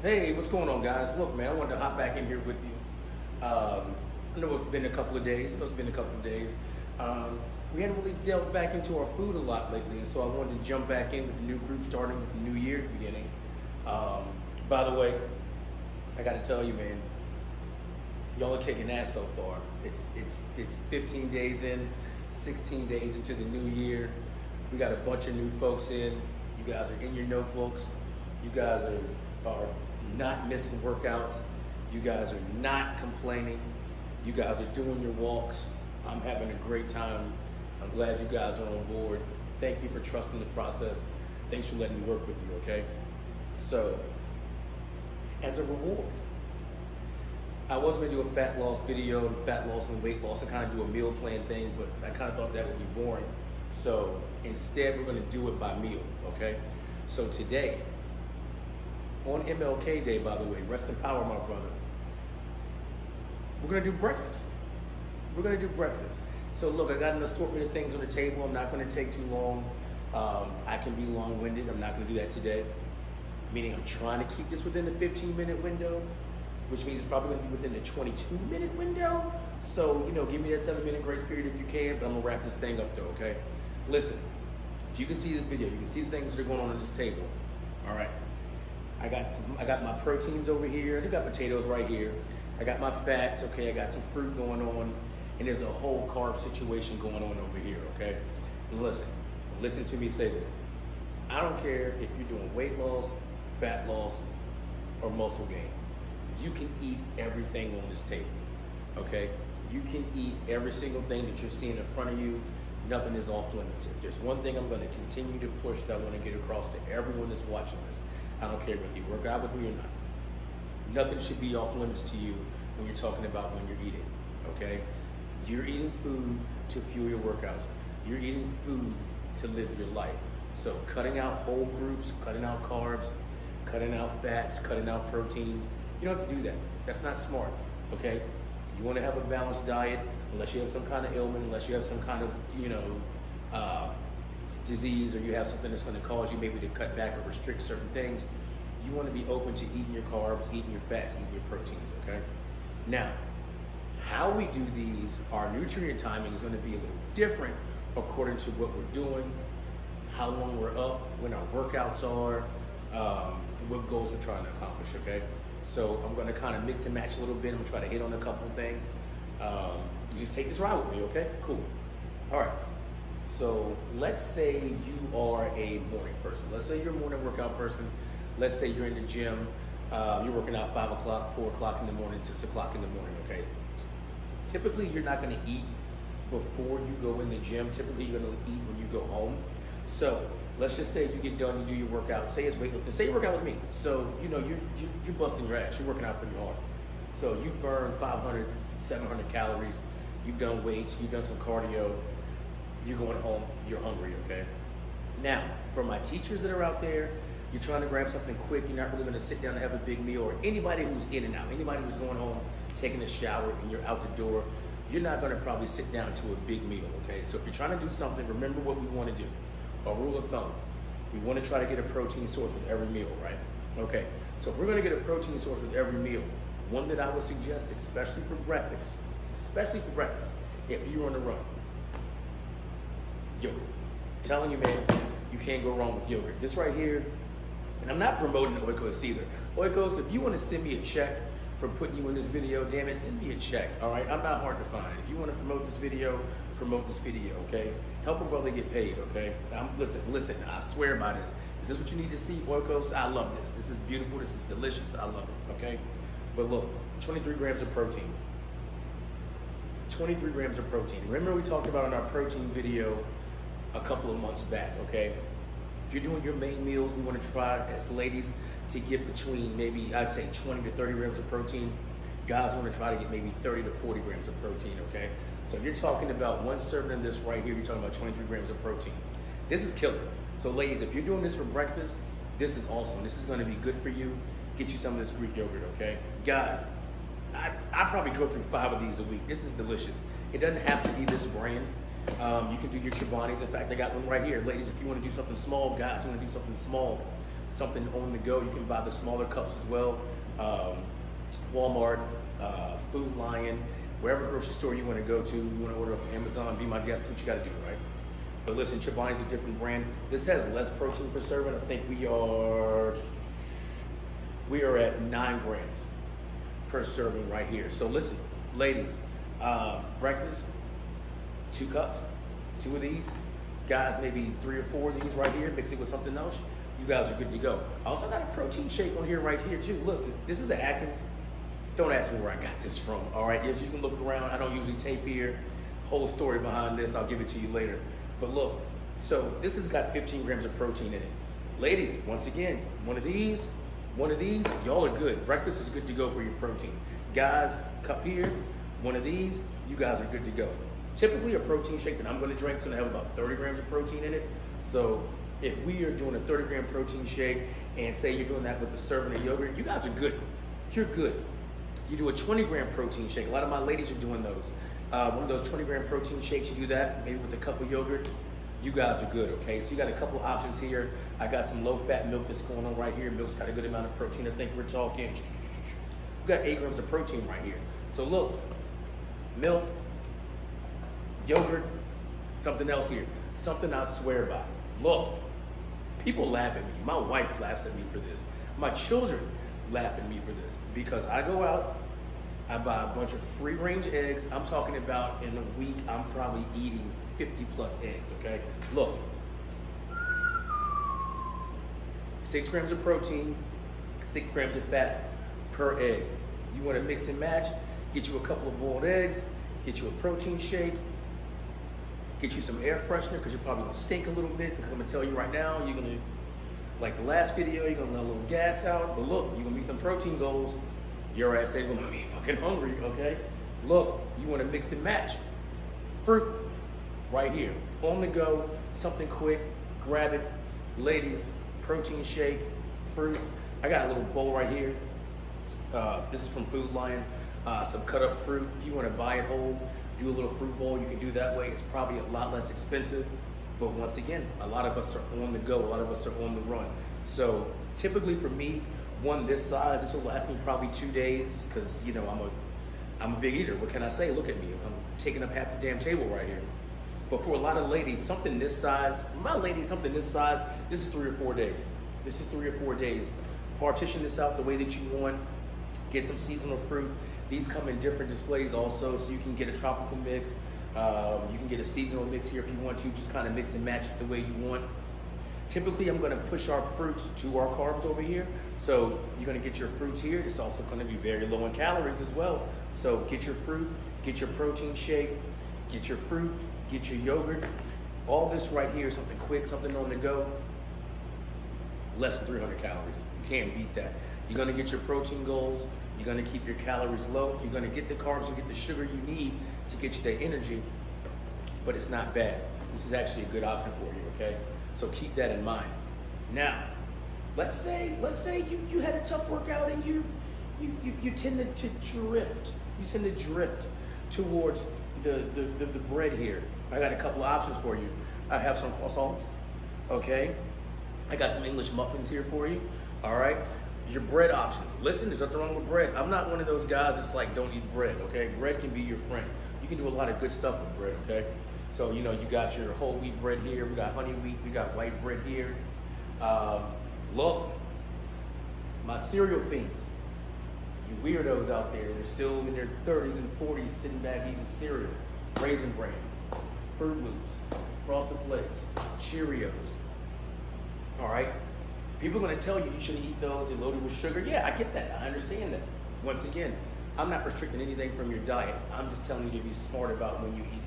Hey, what's going on, guys? Look, man, I wanted to hop back in here with you. I know it's been a couple of days. We hadn't really delved back into our food a lot lately, and so I wanted to jump back in with the new group starting with the new year beginning. By the way, I got to tell you, man, y'all are kicking ass so far. It's 15 days in, 16 days into the new year. We got a bunch of new folks in. You guys are in your notebooks. You guys are not missing workouts. You guys are not complaining. You guys are doing your walks. I'm having a great time. I'm glad you guys are on board. Thank you for trusting the process. Thanks for letting me work with you, okay? So, as a reward, I was gonna do a fat loss video and fat loss and weight loss and kind of do a meal plan thing, but I kind of thought that would be boring. So instead, we're gonna do it by meal, okay? So today, on MLK Day, by the way, rest in power, my brother, we're gonna do breakfast. So look, I got an assortment of things on the table. I'm not gonna take too long. I can be long-winded. I'm not gonna do that today. Meaning I'm trying to keep this within the 15-minute window, which means it's probably gonna be within the 22-minute window. So, give me that 7-minute grace period if you can, but I'm gonna wrap this thing up though, okay? Listen, if you can see this video, you can see the things that are going on this table, all right? I got my proteins over here. I got potatoes right here. I got my fats, okay? I got some fruit going on, and there's a whole carb situation going on over here, okay? And listen to me say this. I don't care if you're doing weight loss, fat loss, or muscle gain. You can eat everything on this table, okay? You can eat every single thing that you're seeing in front of you. Nothing is off limits. There's one thing I'm gonna continue to push that I wanna get across to everyone that's watching this. I don't care whether you work out with me or not. Nothing should be off limits to you when you're talking about when you're eating, okay? You're eating food to fuel your workouts. You're eating food to live your life. So cutting out whole groups, cutting out carbs, cutting out fats, cutting out proteins, you don't have to do that. That's not smart, okay? You wanna have a balanced diet, unless you have some kind of ailment, unless you have some kind of, disease, or you have something that's going to cause you maybe to cut back or restrict certain things. You want to be open to eating your carbs, eating your fats, eating your proteins, okay? Now, how we do these, our nutrient timing is going to be a little different according to what we're doing, how long we're up, when our workouts are, what goals we're trying to accomplish, okay? So I'm going to kind of mix and match a little bit. I'm going to try to hit on a couple of things. Just take this ride with me, okay? Cool. All right. So let's say you are a morning person. Let's say you're a morning workout person. Let's say you're in the gym. You're working out 5 o'clock, 4 o'clock in the morning, 6 o'clock in the morning, okay? Typically, you're not gonna eat before you go in the gym. Typically, you're gonna eat when you go home. So let's just say you get done, you do your workout. Say it's weightlifting. Say you work out with me. So, you're busting your ass. You're working out pretty hard. So you've burned 500, 700 calories. You've done weights. You've done some cardio. You're going home, you're hungry, okay? Now, for my teachers that are out there, you're trying to grab something quick, you're not really gonna sit down and have a big meal, or anybody who's in and out, anybody who's going home, taking a shower, and you're out the door, you're not gonna probably sit down to a big meal, okay? So if you're trying to do something, remember what we wanna do. A rule of thumb, we wanna try to get a protein source with every meal, right? Okay, so if we're gonna get a protein source with every meal, one that I would suggest, especially for breakfast, if you're on the run, yogurt. I'm telling you, man, you can't go wrong with yogurt. This right here, and I'm not promoting Oikos either. Oikos, if you want to send me a check for putting you in this video, damn it, send me a check, all right? I'm not hard to find. If you want to promote this video, okay? Help a brother get paid, okay? Listen, I swear by this. Is this what you need to see, Oikos? I love this. This is beautiful. This is delicious. I love it, okay? But look, 23 grams of protein. 23 grams of protein. Remember we talked about in our protein video a couple of months back, okay? If you're doing your main meals, we want to try, as ladies, to get between maybe, I'd say 20 to 30 grams of protein. Guys want to try to get maybe 30 to 40 grams of protein, okay? So if you're talking about one serving of this right here, you're talking about 23 grams of protein. This is killer. So ladies, if you're doing this for breakfast, this is awesome. This is going to be good for you. Get you some of this Greek yogurt, okay? Guys, I probably go through 5 of these a week. This is delicious. It doesn't have to be this brand. You can do your Chobanis. In fact, I got one right here. Ladies, if you want to do something small, guys, you want to do something small, something on the go. You can buy the smaller cups as well. Walmart, Food Lion, wherever grocery store you want to go to, you want to order off Amazon, be my guest, what you got to do, right? But listen, Chobani's a different brand. This has less protein per serving. I think we are at 9 grams per serving right here. So listen, ladies, breakfast, 2 cups, 2 of these. Guys, maybe 3 or 4 of these right here, mix it with something else. You guys are good to go. I also got a protein shake on here right here too. Listen, this is the Atkins. Don't ask me where I got this from, all right? Yes, you can look around. I don't usually tape here. Whole story behind this, I'll give it to you later. But look, so this has got 15 grams of protein in it. Ladies, once again, one of these, y'all are good. Breakfast is good to go for your protein. Guys, cup here, one of these, you guys are good to go. Typically a protein shake that I'm gonna drink is gonna have about 30 grams of protein in it. So if we are doing a 30-gram protein shake and say you're doing that with a serving of yogurt, you guys are good. You're good. You do a 20-gram protein shake. A lot of my ladies are doing those. One of those 20-gram protein shakes, you do that, maybe with a cup of yogurt, you guys are good, okay? So you got a couple options here. I got some low-fat milk that's going on right here. Milk's got a good amount of protein. I think we're talking, we got 8 grams of protein right here. So look, milk, yogurt, something else here. Something I swear by. Look, people laugh at me. My wife laughs at me for this. My children laugh at me for this because I go out, I buy a bunch of free-range eggs. I'm talking about in a week, I'm probably eating 50 plus eggs, okay? Look, 6 grams of protein, 6 grams of fat per egg. You wanna mix and match, get you a couple of boiled eggs, get you a protein shake, get you some air freshener because you're probably gonna stink a little bit because I'm gonna tell you right now, you're gonna, like the last video, you're gonna let a little gas out, but look, you're gonna meet them protein goals. Your ass ain't gonna be fucking hungry, okay? Look, you wanna mix and match. Fruit, right here. On the go, something quick, grab it. Ladies, protein shake, fruit. I got a little bowl right here. This is from Food Lion. Some cut up fruit. If you wanna buy it whole, do a little fruit bowl, you can do that way. It's probably a lot less expensive. But once again, a lot of us are on the go. A lot of us are on the run. So typically for me, one this size, this will last me probably 2 days because, you know, I'm a big eater. What can I say? Look at me. I'm taking up half the damn table right here. But for a lot of ladies, something this size, my ladies, something this size, this is 3 or 4 days. This is 3 or 4 days. Partition this out the way that you want. Get some seasonal fruit. These come in different displays also, so you can get a tropical mix. You can get a seasonal mix here if you want to. Just kind of mix and match it the way you want. Typically, I'm gonna push our fruits to our carbs over here. So you're gonna get your fruits here. It's also gonna be very low in calories as well. So get your fruit, get your protein shake, get your fruit, get your yogurt. All this right here, something quick, something on the go. Less than 300 calories. You can't beat that. You're gonna get your protein goals. You're gonna keep your calories low. You're gonna get the carbs and get the sugar you need to get you that energy, but it's not bad. This is actually a good option for you, okay? So keep that in mind. Now, let's say you had a tough workout and you tended to drift. You tend to drift towards the bread here. I got a couple of options for you. I have some croissants, okay? I got some English muffins here for you, all right? Your bread options. Listen, there's nothing wrong with bread. I'm not one of those guys that's like, don't eat bread, okay? Bread can be your friend. You can do a lot of good stuff with bread, okay? So, you know, you got your whole wheat bread here. We got honey wheat. We got white bread here. Look, my cereal fiends, you weirdos out there, they're still in their 30s and 40s sitting back eating cereal. Raisin Bran, Fruit Loops, Frosted Flakes, Cheerios, all right? People are gonna tell you shouldn't eat those, they're loaded with sugar. Yeah, I get that, I understand that. Once again, I'm not restricting anything from your diet. I'm just telling you to be smart about when you eat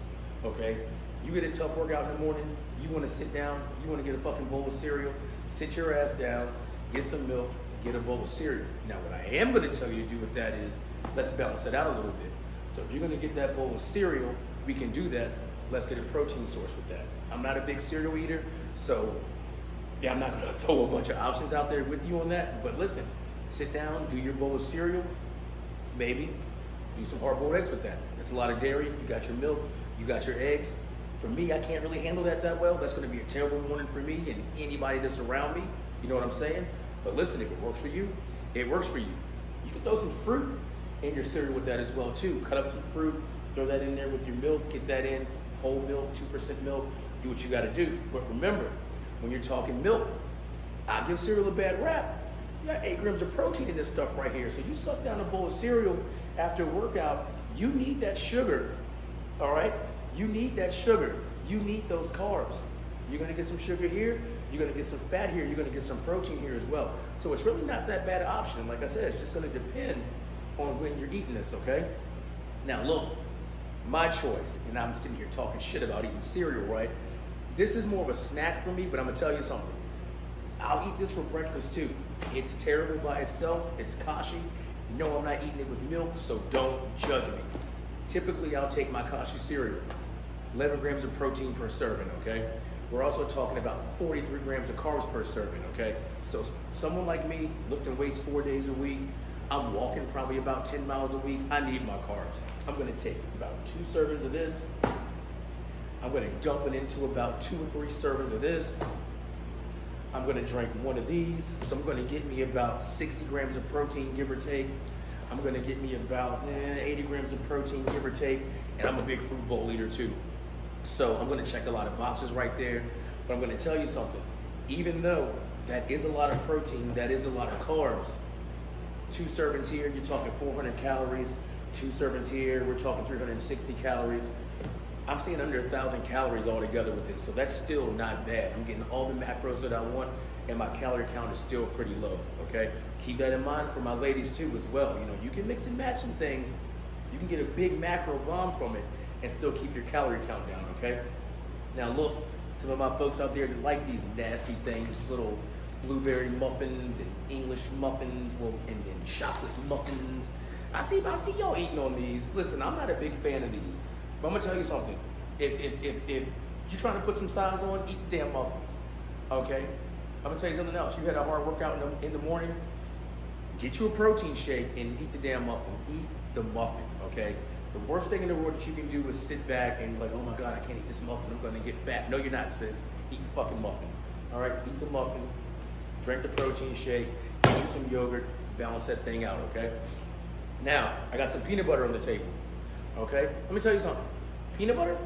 it, okay? You get a tough workout in the morning, you wanna sit down, you wanna get a fucking bowl of cereal, sit your ass down, get some milk, get a bowl of cereal. Now what I am gonna tell you to do with that is, let's balance it out a little bit. So if you're gonna get that bowl of cereal, we can do that. Let's get a protein source with that. I'm not a big cereal eater, so yeah, I'm not gonna throw a bunch of options out there with you on that, but listen, sit down, do your bowl of cereal, maybe do some hard-boiled eggs with that. It's a lot of dairy, you got your milk, you got your eggs. For me, I can't really handle that well. That's gonna be a terrible morning for me and anybody that's around me. You know what I'm saying? But listen, if it works for you, it works for you. You can throw some fruit in your cereal with that as well too. Cut up some fruit, throw that in there with your milk, get that in, whole milk, 2% milk, do what you gotta do. But remember, when you're talking milk, I give cereal a bad rap. You got 8 grams of protein in this stuff right here. So you suck down a bowl of cereal after a workout, you need that sugar, all right? You need that sugar. You need those carbs. You're gonna get some sugar here, you're gonna get some fat here, you're gonna get some protein here as well. So it's really not that bad an option. Like I said, it's just gonna depend on when you're eating this, okay? Now look, my choice, and I'm sitting here talking shit about eating cereal, right? This is more of a snack for me, but I'm gonna tell you something. I'll eat this for breakfast too. It's terrible by itself, it's kashi. No, I'm not eating it with milk, so don't judge me. Typically, I'll take my kashi cereal, 11 grams of protein per serving, okay? We're also talking about 43 grams of carbs per serving, okay? So someone like me, lifting weights 4 days a week, I'm walking probably about 10 miles a week, I need my carbs. I'm gonna take about 2 servings of this. I'm gonna dump it into about 2 or 3 servings of this. I'm gonna drink 1 of these. So I'm gonna get me about 60 grams of protein, give or take. I'm gonna get me about 80 grams of protein, give or take. And I'm a big fruit bowl eater too. So I'm gonna check a lot of boxes right there. But I'm gonna tell you something. Even though that is a lot of protein, that is a lot of carbs, 2 servings here, you're talking 400 calories. 2 servings here, we're talking 360 calories. I'm seeing under 1,000 calories altogether with this, so that's still not bad. I'm getting all the macros that I want, and my calorie count is still pretty low, okay? Keep that in mind for my ladies too as well. You know, you can mix and match some things. You can get a big macro bomb from it and still keep your calorie count down, okay? Now look, some of my folks out there that like these nasty things, little blueberry muffins and English muffins, well, and then chocolate muffins. I see y'all eating on these. Listen, I'm not a big fan of these. But I'm gonna tell you something. If you're trying to put some size on, eat the damn muffins, okay? I'm gonna tell you something else. You had a hard workout in the morning, get you a protein shake and eat the damn muffin. Eat the muffin, okay? The worst thing in the world that you can do is sit back and be like, oh my God, I can't eat this muffin, I'm gonna get fat. No, you're not, sis. Eat the fucking muffin, all right? Eat the muffin, drink the protein shake, get you some yogurt, balance that thing out, okay? Now, I got some peanut butter on the table. Okay, let me tell you something. Peanut butter?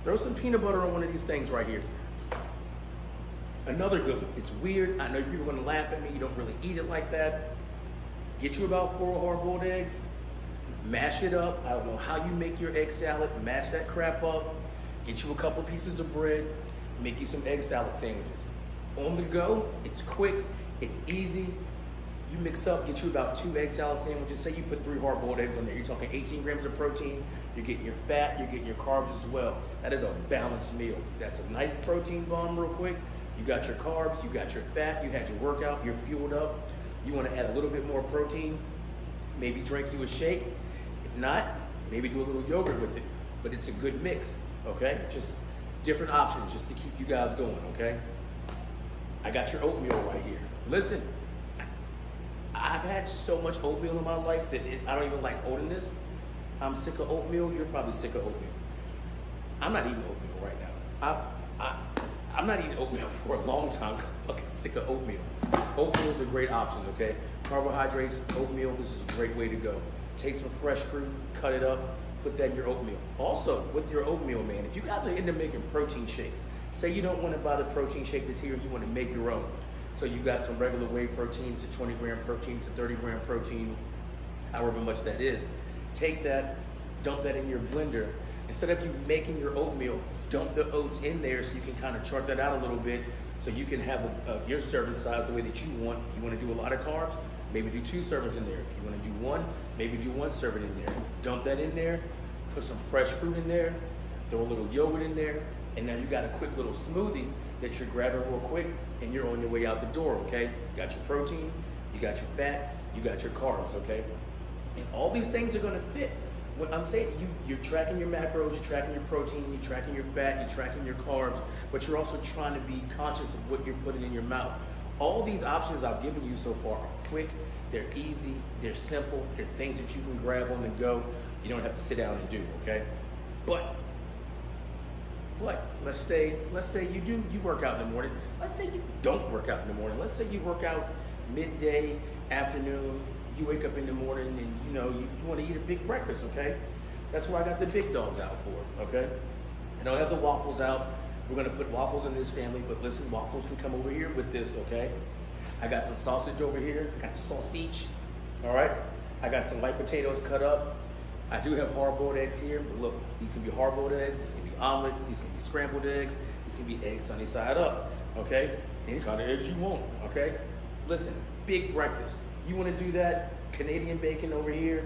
Throw some peanut butter on one of these things right here. Another good one. It's weird. I know people are going to laugh at me. You don't really eat it like that. Get you about 4 hard-boiled eggs. Mash it up. I don't know how you make your egg salad. Mash that crap up. Get you a couple pieces of bread. Make you some egg salad sandwiches. On the go, it's quick. It's easy. You mix up, get you about 2 egg salad sandwiches. Say you put 3 hard-boiled eggs on there. You're talking 18 grams of protein. You're getting your fat. You're getting your carbs as well. That is a balanced meal. That's a nice protein bomb real quick. You got your carbs. You got your fat. You had your workout. You're fueled up. You want to add a little bit more protein. Maybe drink you a shake. If not, maybe do a little yogurt with it. But it's a good mix, okay? Just different options just to keep you guys going, okay? I got your oatmeal right here. Listen. I've had so much oatmeal in my life that I don't even like holding this. I'm sick of oatmeal. You're probably sick of oatmeal. I'm not eating oatmeal right now. I'm not eating oatmeal for a long time. I'm fucking sick of oatmeal. Oatmeal is a great option, okay? Carbohydrates, oatmeal, this is a great way to go. Take some fresh fruit, cut it up, put that in your oatmeal. Also, with your oatmeal, man, if you guys are into making protein shakes, say you don't want to buy the protein shake that's here, you want to make your own. So you got some regular whey proteins, to 20 gram protein, to 30 gram protein, however much that is. Take that, dump that in your blender. Instead of you making your oatmeal, dump the oats in there so you can kind of chart that out a little bit so you can have your serving size the way that you want. If you want to do a lot of carbs, maybe do 2 servings in there. If you want to do 1, maybe do 1 serving in there. Dump that in there, put some fresh fruit in there, throw a little yogurt in there, and now you got a quick little smoothie that you're grabbing real quick and you're on your way out the door, okay? You got your protein, you got your fat, you got your carbs, okay? And all these things are gonna fit. What I'm saying, you're tracking your macros, you're tracking your protein, you're tracking your fat, you're tracking your carbs, but you're also trying to be conscious of what you're putting in your mouth. All these options I've given you so far are quick, they're easy, they're simple, they're things that you can grab on the go. You don't have to sit down and do, okay? But But let's say you work out in the morning. Let's say you don't work out in the morning. Let's say you work out midday, afternoon. You wake up in the morning and you want to eat a big breakfast, okay? That's why I got the big dogs out for, okay? And I'll have the waffles out. We're gonna put waffles in this family, but listen, waffles can come over here with this, okay? I got some sausage over here. I got the sausage, all right? I got some white potatoes cut up. I do have hard-boiled eggs here, but look, these can be hard-boiled eggs, these can be omelets, these can be scrambled eggs, these can be eggs sunny side up, okay? Any kind of eggs you want, okay? Listen, big breakfast. You wanna do that? Canadian bacon over here,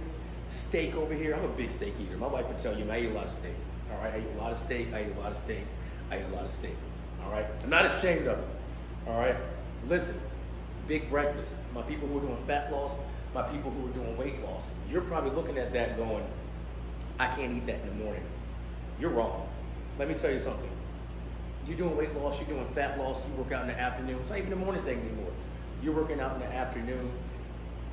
steak over here. I'm a big steak eater. My wife would tell you, man, I eat a lot of steak, all right? I eat a lot of steak, I eat a lot of steak, I eat a lot of steak, all right? I'm not ashamed of it, all right? Listen, big breakfast. My people who are doing fat loss, my people who are doing weight loss, you're probably looking at that going, I can't eat that in the morning. You're wrong. Let me tell you something. You're doing weight loss, you're doing fat loss, you work out in the afternoon. It's not even a morning thing anymore. You're working out in the afternoon.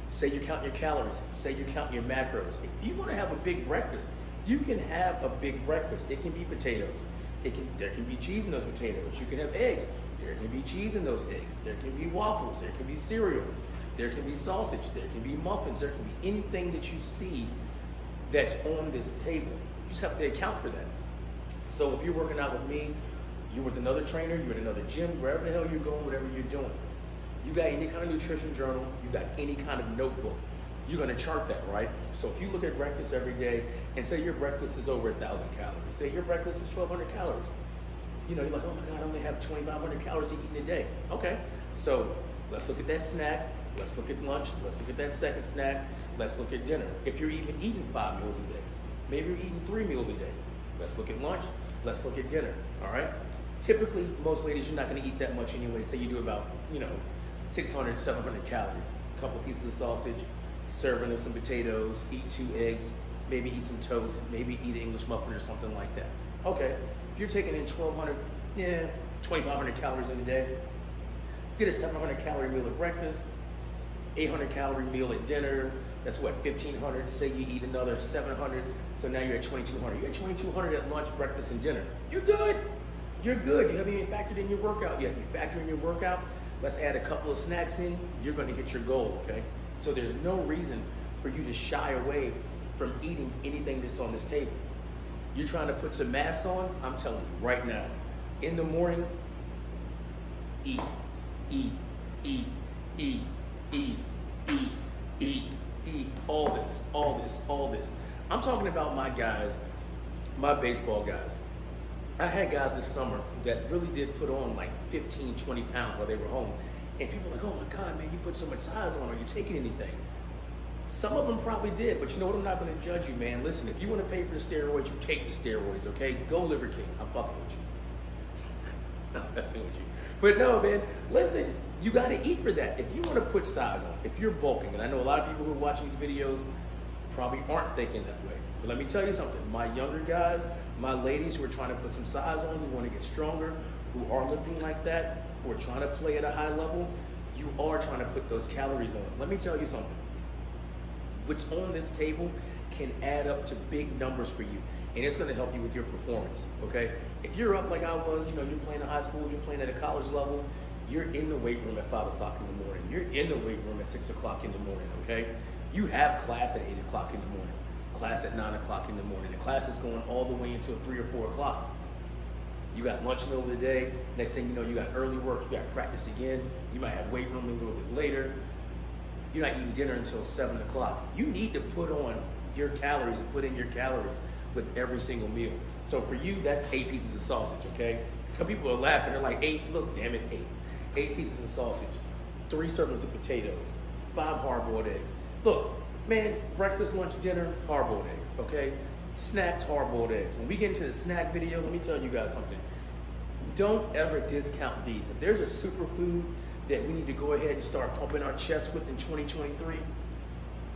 Say you're counting your calories. Say you're counting your macros. If you want to have a big breakfast, you can have a big breakfast. It can be potatoes. There can be cheese in those potatoes. You can have eggs. There can be cheese in those eggs. There can be waffles. There can be cereal. There can be sausage. There can be muffins. There can be anything that you see that's on this table. You just have to account for that. So if you're working out with me, you're with another trainer, you're at another gym, wherever the hell you're going, whatever you're doing, you got any kind of nutrition journal, you got any kind of notebook, you're gonna chart that, right? So if you look at breakfast every day and say your breakfast is over 1,000 calories, say your breakfast is 1,200 calories, you're like, oh my God, I only have 2,500 calories to eat in a day. Okay, so let's look at that snack, let's look at lunch, let's look at that second snack, let's look at dinner. If you're even eating 5 meals a day, maybe you're eating 3 meals a day, let's look at lunch, let's look at dinner, all right? Typically, most ladies, you're not gonna eat that much anyway. Say you do about, 600, 700 calories, a couple pieces of sausage, serving of some potatoes, eat 2 eggs, maybe eat some toast, maybe eat an English muffin or something like that. Okay, if you're taking in 2,500 calories in a day, get a 700 calorie meal at breakfast, 800 calorie meal at dinner, that's what, 1,500, say you eat another 700, so now you're at 2,200. You're at 2,200 at lunch, breakfast, and dinner. You're good. You're good. You haven't even factored in your workout yet. You factor in your workout, let's add a couple of snacks in, you're gonna hit your goal, okay? So there's no reason for you to shy away from eating anything that's on this table. You're trying to put some mass on, I'm telling you right now, in the morning, eat, eat, eat, eat, eat, eat, eat, eat, all this, all this, all this. I'm talking about my guys, my baseball guys. I had guys this summer that really did put on like 15, 20 pounds while they were home. And people were like, oh my God, man, you put so much size on. Are you taking anything? Some of them probably did, but you know what? I'm not going to judge you, man. Listen, if you want to pay for the steroids, you take the steroids, okay? Go Liver King. I'm fucking with you. I'm messing with you. But no, man, listen, you got to eat for that. If you want to put size on, if you're bulking, and I know a lot of people who are watching these videos probably aren't thinking that way. But let me tell you something. My younger guys, my ladies who are trying to put some size on, who want to get stronger, who are lifting like that, who are trying to play at a high level, you are trying to put those calories on. Let me tell you something. What's on this table can add up to big numbers for you, and it's going to help you with your performance, okay? If you're up like I was, you're playing in high school, you're playing at a college level, you're in the weight room at 5 o'clock in the morning. You're in the weight room at 6 o'clock in the morning, okay? You have class at 8 o'clock in the morning, class at 9 o'clock in the morning. The class is going all the way until 3 or 4 o'clock. You got lunch middle of the day. Next thing you know, you got early work. You got practice again. You might have weight room a little bit later. You're not eating dinner until 7 o'clock. You need to put on your calories and put in your calories with every single meal. So for you, that's 8 pieces of sausage, okay? Some people are laughing. They're like, 8? Look, damn it, 8. 8 pieces of sausage, 3 servings of potatoes, 5 hard-boiled eggs. Look, man, breakfast, lunch, dinner, hard-boiled eggs, okay? Snacks, hard-boiled eggs. When we get into the snack video, let me tell you guys something. Don't ever discount these. If there's a superfood that we need to go ahead and start pumping our chest with in 2023,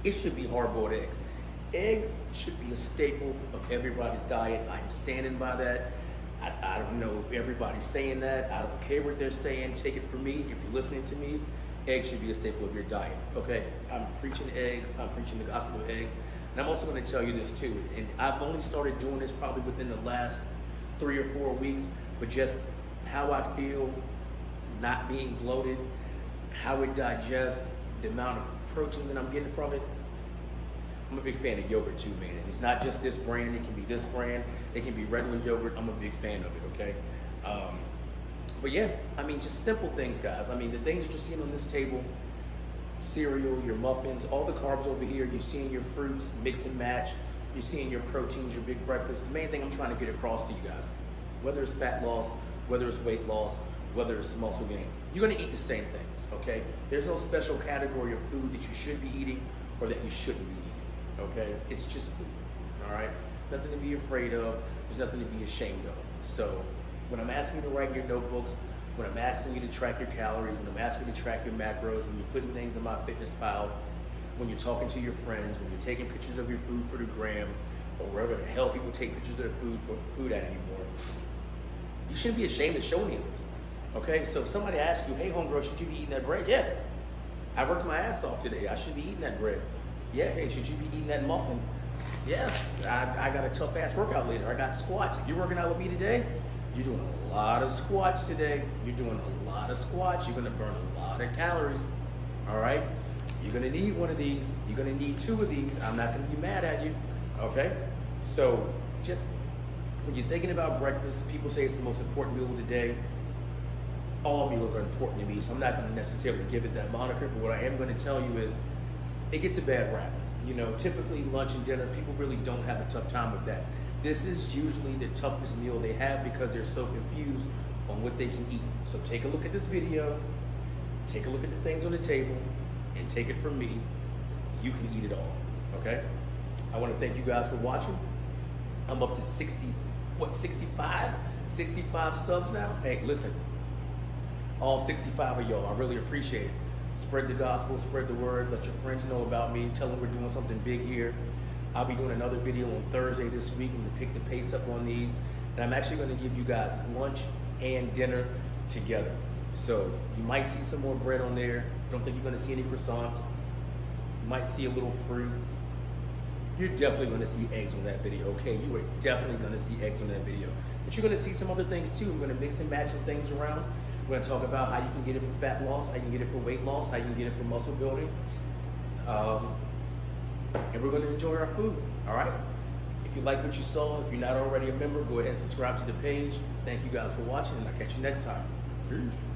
it should be hard-boiled eggs. Eggs should be a staple of everybody's diet. I'm standing by that. I don't know if everybody's saying that. I don't care what they're saying. Take it from me. If you're listening to me, eggs should be a staple of your diet, okay? I'm preaching eggs. I'm preaching the gospel of eggs. And I'm also going to tell you this too, and I've only started doing this probably within the last 3 or 4 weeks, but just how I feel, not being bloated, how it digests, the amount of protein that I'm getting from it. I'm a big fan of yogurt too, man. And it's not just this brand, it can be this brand, it can be regular yogurt. I'm a big fan of it, okay? But yeah, I mean, just simple things, guys. I mean, the things that you're seeing on this table, cereal, your muffins, all the carbs over here, you're seeing your fruits, mix and match, you're seeing your proteins, your big breakfast. The main thing I'm trying to get across to you guys, whether it's fat loss, whether it's weight loss, whether it's muscle gain, you're gonna eat the same things, okay? There's no special category of food that you should be eating or that you shouldn't be eating, okay? It's just food, all right? Nothing to be afraid of, there's nothing to be ashamed of. So when I'm asking you to write in your notebooks, when I'm asking you to track your calories, when I'm asking you to track your macros, when you're putting things in MyFitnessPal, when you're talking to your friends, when you're taking pictures of your food for the gram, or wherever the hell people take pictures of their food at anymore, you shouldn't be ashamed to show any of this. Okay, so if somebody asks you, hey homegirl, should you be eating that bread? Yeah, I worked my ass off today. I should be eating that bread. Yeah, hey, should you be eating that muffin? Yeah, I got a tough ass workout later. I got squats. If you're working out with me today, you're doing a lot of squats today. You're doing a lot of squats. You're gonna burn a lot of calories, all right? You're gonna need one of these. You're gonna need 2 of these. I'm not gonna be mad at you, okay? So just when you're thinking about breakfast, people say it's the most important meal of the day. All meals are important to me, so I'm not going to necessarily give it that moniker, but what I am going to tell you is it gets a bad rap. You know, typically lunch and dinner, people really don't have a tough time with that. This is usually the toughest meal they have because they're so confused on what they can eat. So take a look at this video, take a look at the things on the table, and take it from me, you can eat it all, okay? I want to thank you guys for watching. I'm up to 65 subs now. Hey, listen. All 65 of y'all, I really appreciate it. Spread the gospel, spread the word, let your friends know about me, tell them we're doing something big here. I'll be doing another video on Thursday this week and to pick the pace up on these. And I'm actually gonna give you guys lunch and dinner together. So you might see some more bread on there. Don't think you're gonna see any croissants. You might see a little fruit. You're definitely gonna see eggs on that video, okay? You are definitely gonna see eggs on that video. But you're gonna see some other things too. We're gonna mix and match some things around. We're going to talk about how you can get it for fat loss, how you can get it for weight loss, how you can get it for muscle building. And we're going to enjoy our food, all right? If you like what you saw, if you're not already a member, go ahead and subscribe to the page. Thank you guys for watching, and I'll catch you next time. Peace.